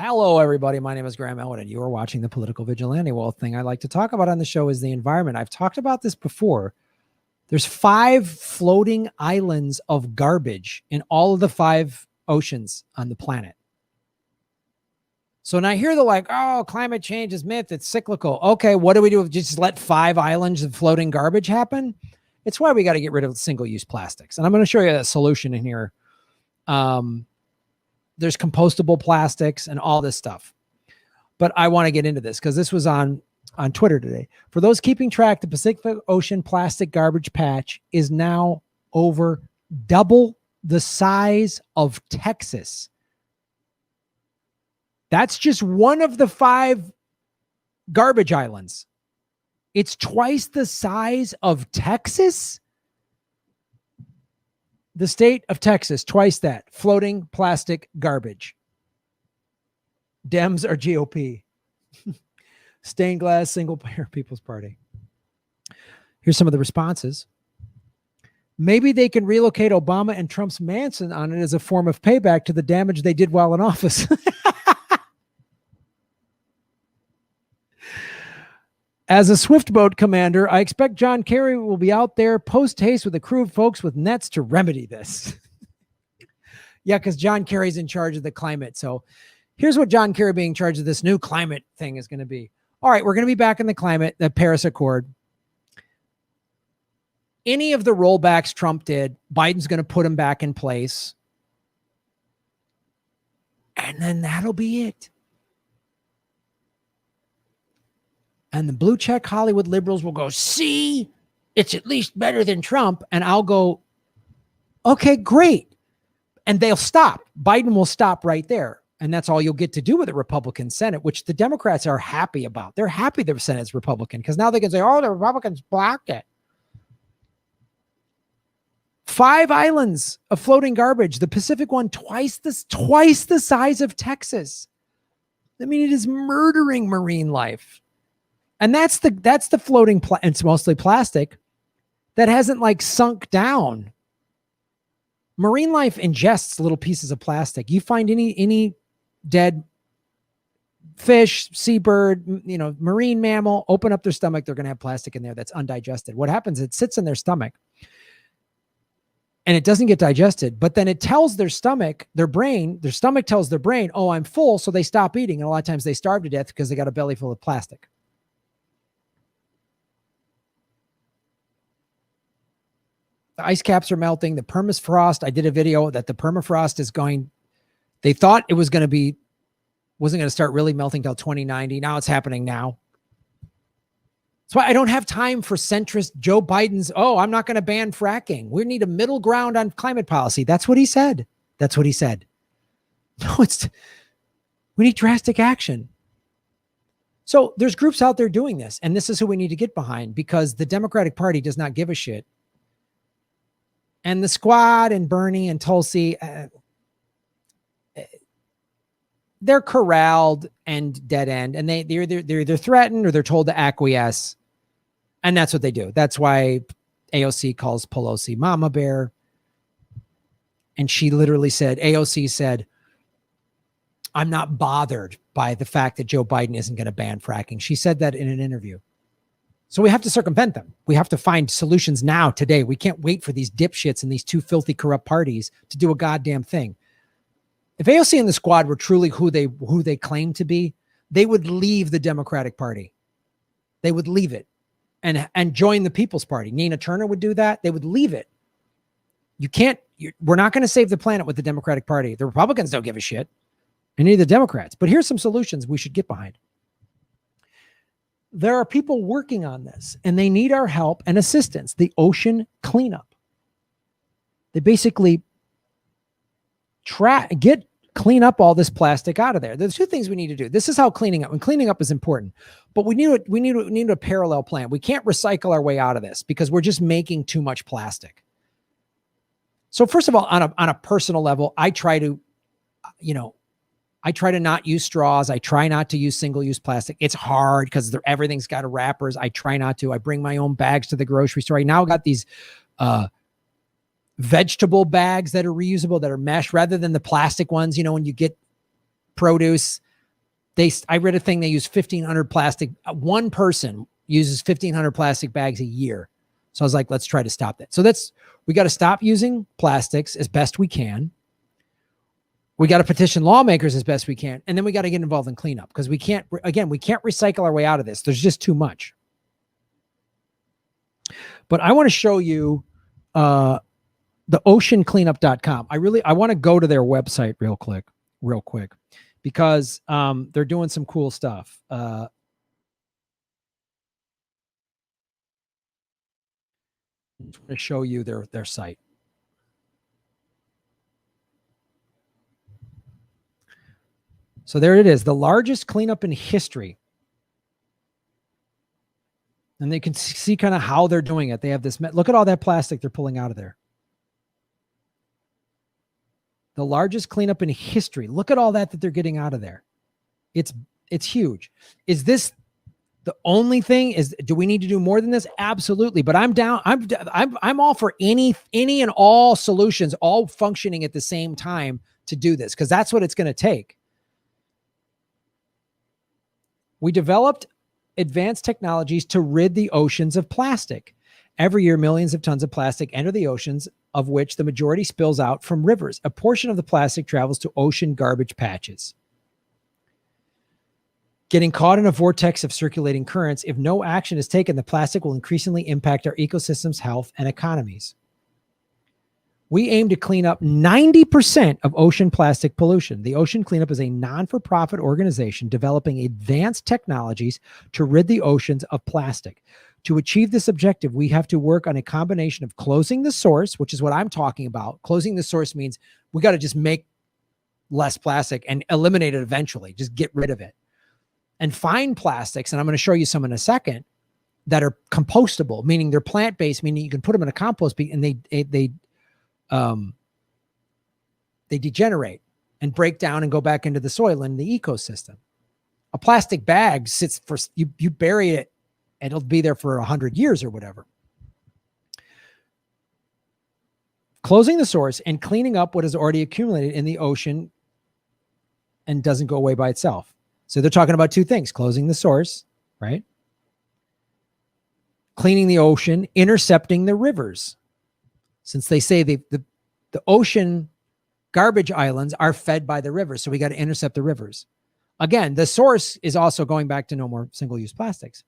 Hello, everybody. My name is Graham Elwood, and you are watching the Political Vigilante. Well, thing I like to talk about on the show is the environment. I've talked about this before. There's 5 floating islands of garbage in all of the 5 oceans on the planet. So now here they're like, oh, climate change is myth. It's cyclical. Okay, what do we do? Just let 5 islands of floating garbage happen? It's why we got to get rid of single-use plastics. And I'm going to show you a solution in here. There's compostable plastics and all this stuff. But I want to get into this because this was on Twitter today. For those keeping track, the Pacific Ocean plastic garbage patch is now over double the size of Texas. That's just one of the 5 garbage islands. It's twice the size of Texas. The state of Texas, twice that. Floating plastic garbage. Dems are GOP. Stained glass, single payer People's Party. Here's some of the responses. Maybe they can relocate Obama and Trump's Manson on it as a form of payback to the damage they did while in office. As a swift boat commander, I expect John Kerry will be out there post-haste with a crew of folks with nets to remedy this. Yeah, because John Kerry's in charge of the climate. So here's what John Kerry being in charge of this new climate thing is going to be. All right, we're going to be back in the climate, the Paris Accord. Any of the rollbacks Trump did, Biden's going to put them back in place. And then that'll be it. And the blue check Hollywood liberals will go, see, it's at least better than Trump. And I'll go, okay, great. And they'll stop. Biden will stop right there. And that's all you'll get to do with the Republican Senate, which the Democrats are happy about. They're happy the Senate's Republican because now they can say, oh, the Republicans blocked it. 5 islands of floating garbage. The Pacific one, twice the size of Texas. I mean, it is murdering marine life. And that's the floating, it's mostly plastic that hasn't like sunk down. Marine life ingests little pieces of plastic. You find any dead fish, seabird, marine mammal, open up their stomach, they're going to have plastic in there that's undigested. What happens? It sits in their stomach and it doesn't get digested, but then it tells their stomach, their stomach tells their brain, oh, I'm full. So they stop eating. And a lot of times they starve to death because they got a belly full of plastic. The ice caps are melting. The permafrost. I did a video that the permafrost is going. They thought it wasn't going to start really melting till 2090. Now it's happening now. That's why I don't have time for centrist Joe Biden's. Oh, I'm not going to ban fracking. We need a middle ground on climate policy. That's what he said. That's what he said. No, we need drastic action. So there's groups out there doing this, and this is who we need to get behind because the Democratic Party does not give a shit. And the Squad and Bernie and Tulsi, they're corralled and dead end, and they're either threatened or they're told to acquiesce, and that's what they do. That's why AOC calls Pelosi Mama Bear, and she literally said, AOC said, I'm not bothered by the fact that Joe Biden isn't going to ban fracking. She said that in an interview. So we have to circumvent them. We have to find solutions now, today. We can't wait for these dipshits and these 2 filthy, corrupt parties to do a goddamn thing. If AOC and the Squad were truly who they claim to be, they would leave the Democratic Party. They would leave it and join the People's Party. Nina Turner would do that. They would leave it. We're not going to save the planet with the Democratic Party. The Republicans don't give a shit, and neither the Democrats. But here's some solutions we should get behind. There are people working on this, and they need our help and assistance. The ocean cleanup. They basically clean up all this plastic out of there. There's 2 things we need to do. This is how cleaning up, and cleaning up is important, but we need a parallel plan. We can't recycle our way out of this because we're just making too much plastic. So first of all, on a personal level, I try to not use straws. I try not to use single-use plastic. It's hard because everything's got wrappers. I try not to. I bring my own bags to the grocery store. I now got these vegetable bags that are reusable, that are mesh, rather than the plastic ones. When you get produce, I read a thing, they use 1,500 plastic. One person uses 1,500 plastic bags a year. So I was like, let's try to stop that. So we got to stop using plastics as best we can. We got to petition lawmakers as best we can. And then we got to get involved in cleanup because we can't recycle our way out of this. There's just too much. But I want to show you the oceancleanup.com. I want to go to their website real quick, because they're doing some cool stuff. I'm going to show you their site. So there it is, the largest cleanup in history. And they can see kind of how they're doing it. They have this, look at all that plastic they're pulling out of there. The largest cleanup in history. Look at all that they're getting out of there. It's huge. Is this the only thing? Do we need to do more than this? Absolutely. But I'm down. I'm all for any and all solutions, all functioning at the same time to do this, because that's what it's going to take. We developed advanced technologies to rid the oceans of plastic. Every year, millions of tons of plastic enter the oceans, of which the majority spills out from rivers. A portion of the plastic travels to ocean garbage patches, getting caught in a vortex of circulating currents. If no action is taken, the plastic will increasingly impact our ecosystems, health, and economies. We aim to clean up 90% of ocean plastic pollution. The Ocean Cleanup is a non-for-profit organization developing advanced technologies to rid the oceans of plastic. To achieve this objective, we have to work on a combination of closing the source, which is what I'm talking about. Closing the source means we got to just make less plastic and eliminate it eventually, just get rid of it. And fine plastics, and I'm going to show you some in a second, that are compostable, meaning they're plant-based, meaning you can put them in a compost bin and they degenerate and break down and go back into the soil and the ecosystem. A plastic bag sits for, you bury it and it'll be there for 100 years or whatever. Closing the source and cleaning up what is already accumulated in the ocean and doesn't go away by itself. So they're talking about two things: closing the source, right? Cleaning the ocean, intercepting the rivers. Since they say the ocean garbage islands are fed by the rivers, so we got to intercept the rivers. Again, the source is also going back to no more single-use plastics.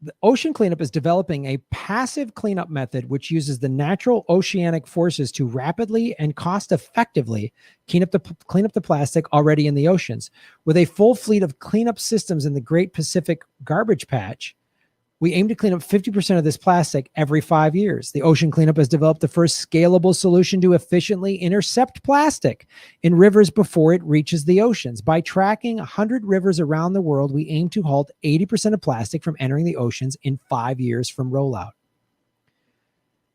The Ocean Cleanup is developing a passive cleanup method which uses the natural oceanic forces to rapidly and cost-effectively clean up the plastic already in the oceans. With a full fleet of cleanup systems in the Great Pacific Garbage Patch, we aim to clean up 50% of this plastic every 5 years. The Ocean Cleanup has developed the first scalable solution to efficiently intercept plastic in rivers before it reaches the oceans. By tracking 100 rivers around the world, we aim to halt 80% of plastic from entering the oceans in 5 years from rollout.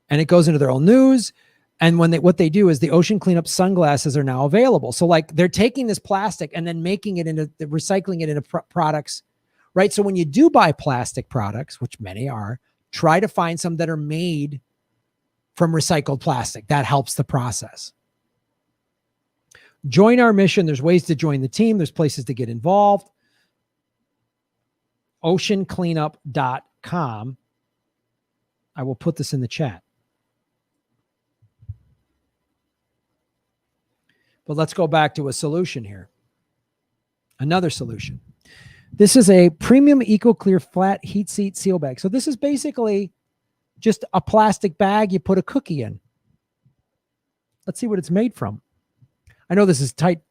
And it goes into their own news. And what they do is the Ocean Cleanup sunglasses are now available. So like they're taking this plastic and then making it into, recycling it into products. Right. So when you do buy plastic products, which many are, try to find some that are made from recycled plastic. That helps the process. Join our mission. There's ways to join the team. There's places to get involved. Oceancleanup.com. I will put this in the chat. But let's go back to a solution here. Another solution. This is a premium EcoClear flat heat seat seal bag. So this is basically just a plastic bag you put a cookie in. Let's see what it's made from. I know this is tight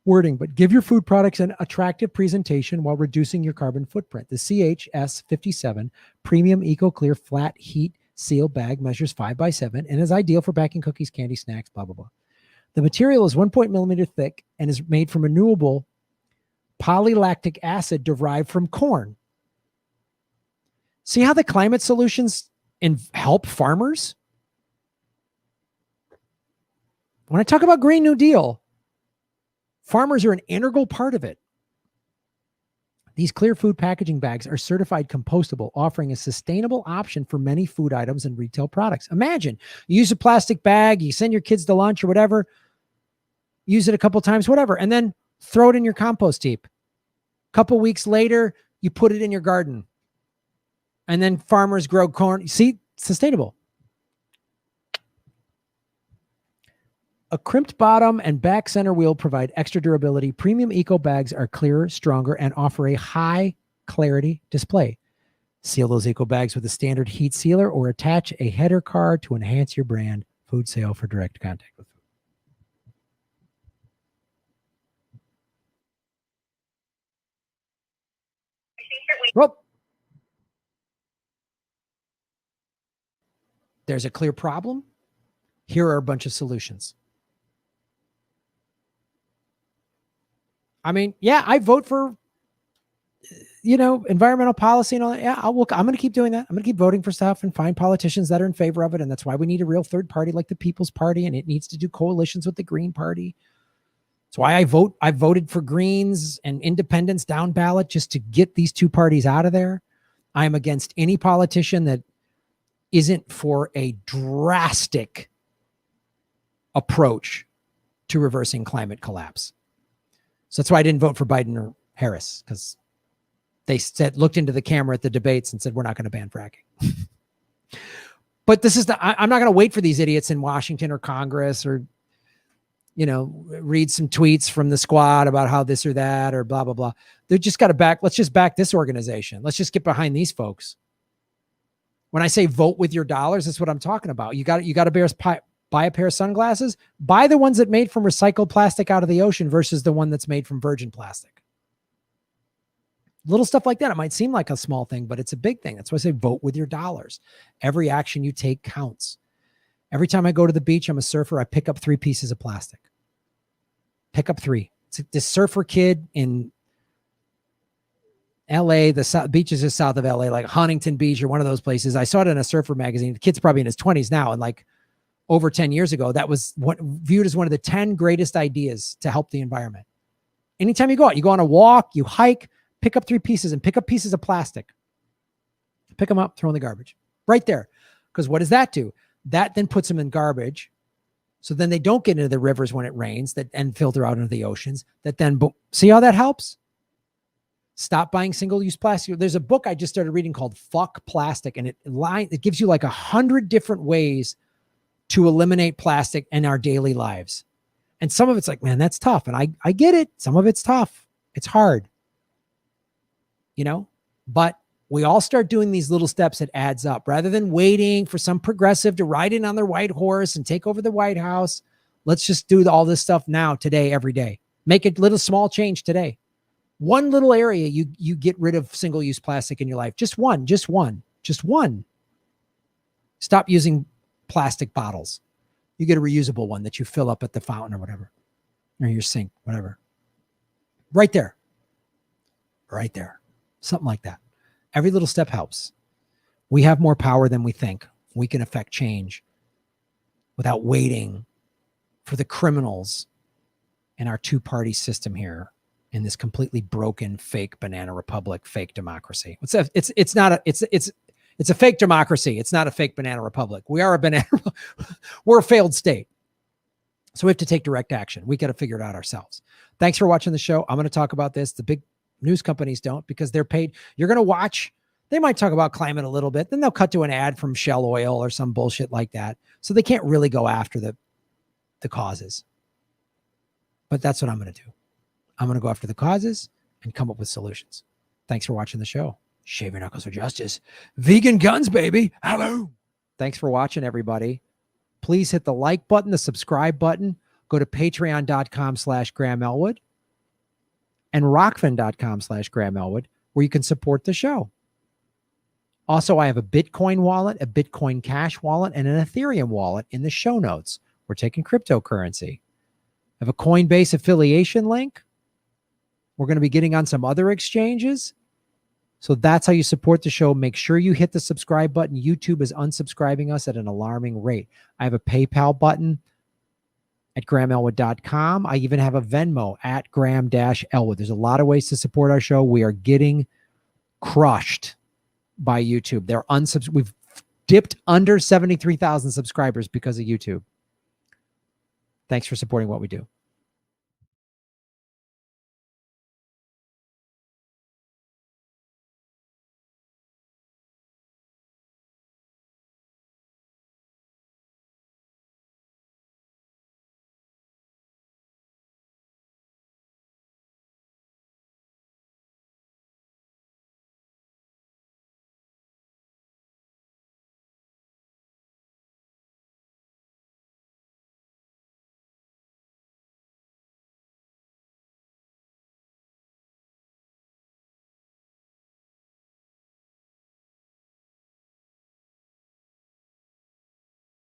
wording, but give your food products an attractive presentation while reducing your carbon footprint. The CHS57 premium EcoClear flat heat seal bag measures 5x7 and is ideal for packing cookies, candy, snacks, blah, blah, blah. The material is 1 millimeter thick and is made from renewable Poly Lactic Acid derived from corn. See how the climate solutions help farmers? When I talk about Green New Deal, farmers are an integral part of it. These clear food packaging bags are certified compostable, offering a sustainable option for many food items and retail products. Imagine you use a plastic bag, you send your kids to lunch or whatever. use it a couple times, whatever, and then throw it in your compost heap. A couple weeks later, you put it in your garden. And then farmers grow corn. See, sustainable. A crimped bottom and back center wheel provide extra durability. Premium eco bags are clearer, stronger, and offer a high clarity display. Seal those eco bags with a standard heat sealer or attach a header card to enhance your brand. Food sale for direct contact with food. Well, there's a clear problem. Here are a bunch of solutions. I mean, yeah, I vote for, environmental policy and all that. Yeah, I'm going to keep doing that. I'm going to keep voting for stuff and find politicians that are in favor of it. And that's why we need a real third party like the People's Party, and it needs to do coalitions with the Green Party. That's why I voted for Greens and Independents down ballot just to get these two parties out of there. I am against any politician that isn't for a drastic approach to reversing climate collapse. So that's why I didn't vote for Biden or Harris, because they looked into the camera at the debates and said, we're not going to ban fracking. But this is I'm not going to wait for these idiots in Washington or Congress or, read some tweets from the squad about how this or that or blah, blah, blah. They just got to let's just back this organization. Let's just get behind these folks. When I say vote with your dollars, that's what I'm talking about. You got to buy a pair of sunglasses, buy the ones that made from recycled plastic out of the ocean versus the one that's made from virgin plastic. Little stuff like that. It might seem like a small thing, but it's a big thing. That's why I say vote with your dollars. Every action you take counts. Every time I go to the beach, I'm a surfer, I pick up 3 pieces of plastic. Pick up 3. This surfer kid in LA, the beaches just south of LA, like Huntington Beach or one of those places. I saw it in a surfer magazine. The kid's probably in his 20s now. And like over 10 years ago, that was viewed as one of the 10 greatest ideas to help the environment. Anytime you go out, you go on a walk, you hike, pick up 3 pieces and pick up pieces of plastic. Pick them up, throw in the garbage. Right there. Because what does that do? That then puts them in garbage. So then they don't get into the rivers when it rains and filter out into the oceans. That then, see how that helps? Stop buying single-use plastic. There's a book I just started reading called Fuck Plastic, and it gives you like 100 different ways to eliminate plastic in our daily lives. And some of it's like, man, that's tough. And I get it. Some of it's tough. It's hard. But we all start doing these little steps, it adds up. Rather than waiting for some progressive to ride in on their white horse and take over the White House, let's just do all this stuff now, today, every day. Make a little small change today. One little area you get rid of single-use plastic in your life. Just one. Stop using plastic bottles. You get a reusable one that you fill up at the fountain or whatever, or your sink, whatever. Right there. Something like that. Every little step helps. We have more power than we think. We can affect change without waiting for the criminals in our two-party system here in this completely broken, fake banana republic, fake democracy. It's a fake democracy. It's not a fake banana republic. We are a banana. We're a failed state. So we have to take direct action. We got to figure it out ourselves. Thanks for watching the show. I'm going to talk about this. The big news companies don't, because they're paid. You're going to watch. They might talk about climate a little bit. Then they'll cut to an ad from Shell Oil or some bullshit like that. So they can't really go after the causes. But that's what I'm going to do. I'm going to go after the causes and come up with solutions. Thanks for watching the show. Shave your knuckles for justice. Vegan guns, baby. Hello. Thanks for watching, everybody. Please hit the like button, the subscribe button. Go to patreon.com/Graham Elwood and rockfin.com/Graham Elwood, where you can support the show. Also, I have a Bitcoin wallet, a Bitcoin Cash wallet, and an Ethereum wallet in the show notes. We're taking cryptocurrency. I have a Coinbase affiliation link. We're going to be getting on some other exchanges. So that's how you support the show. Make sure you hit the subscribe button. YouTube is unsubscribing us at an alarming rate. I have a PayPal button at GrahamElwood.com. I even have a Venmo at Graham-Elwood. There's a lot of ways to support our show. We are getting crushed by YouTube. We've dipped under 73,000 subscribers because of YouTube. Thanks for supporting what we do.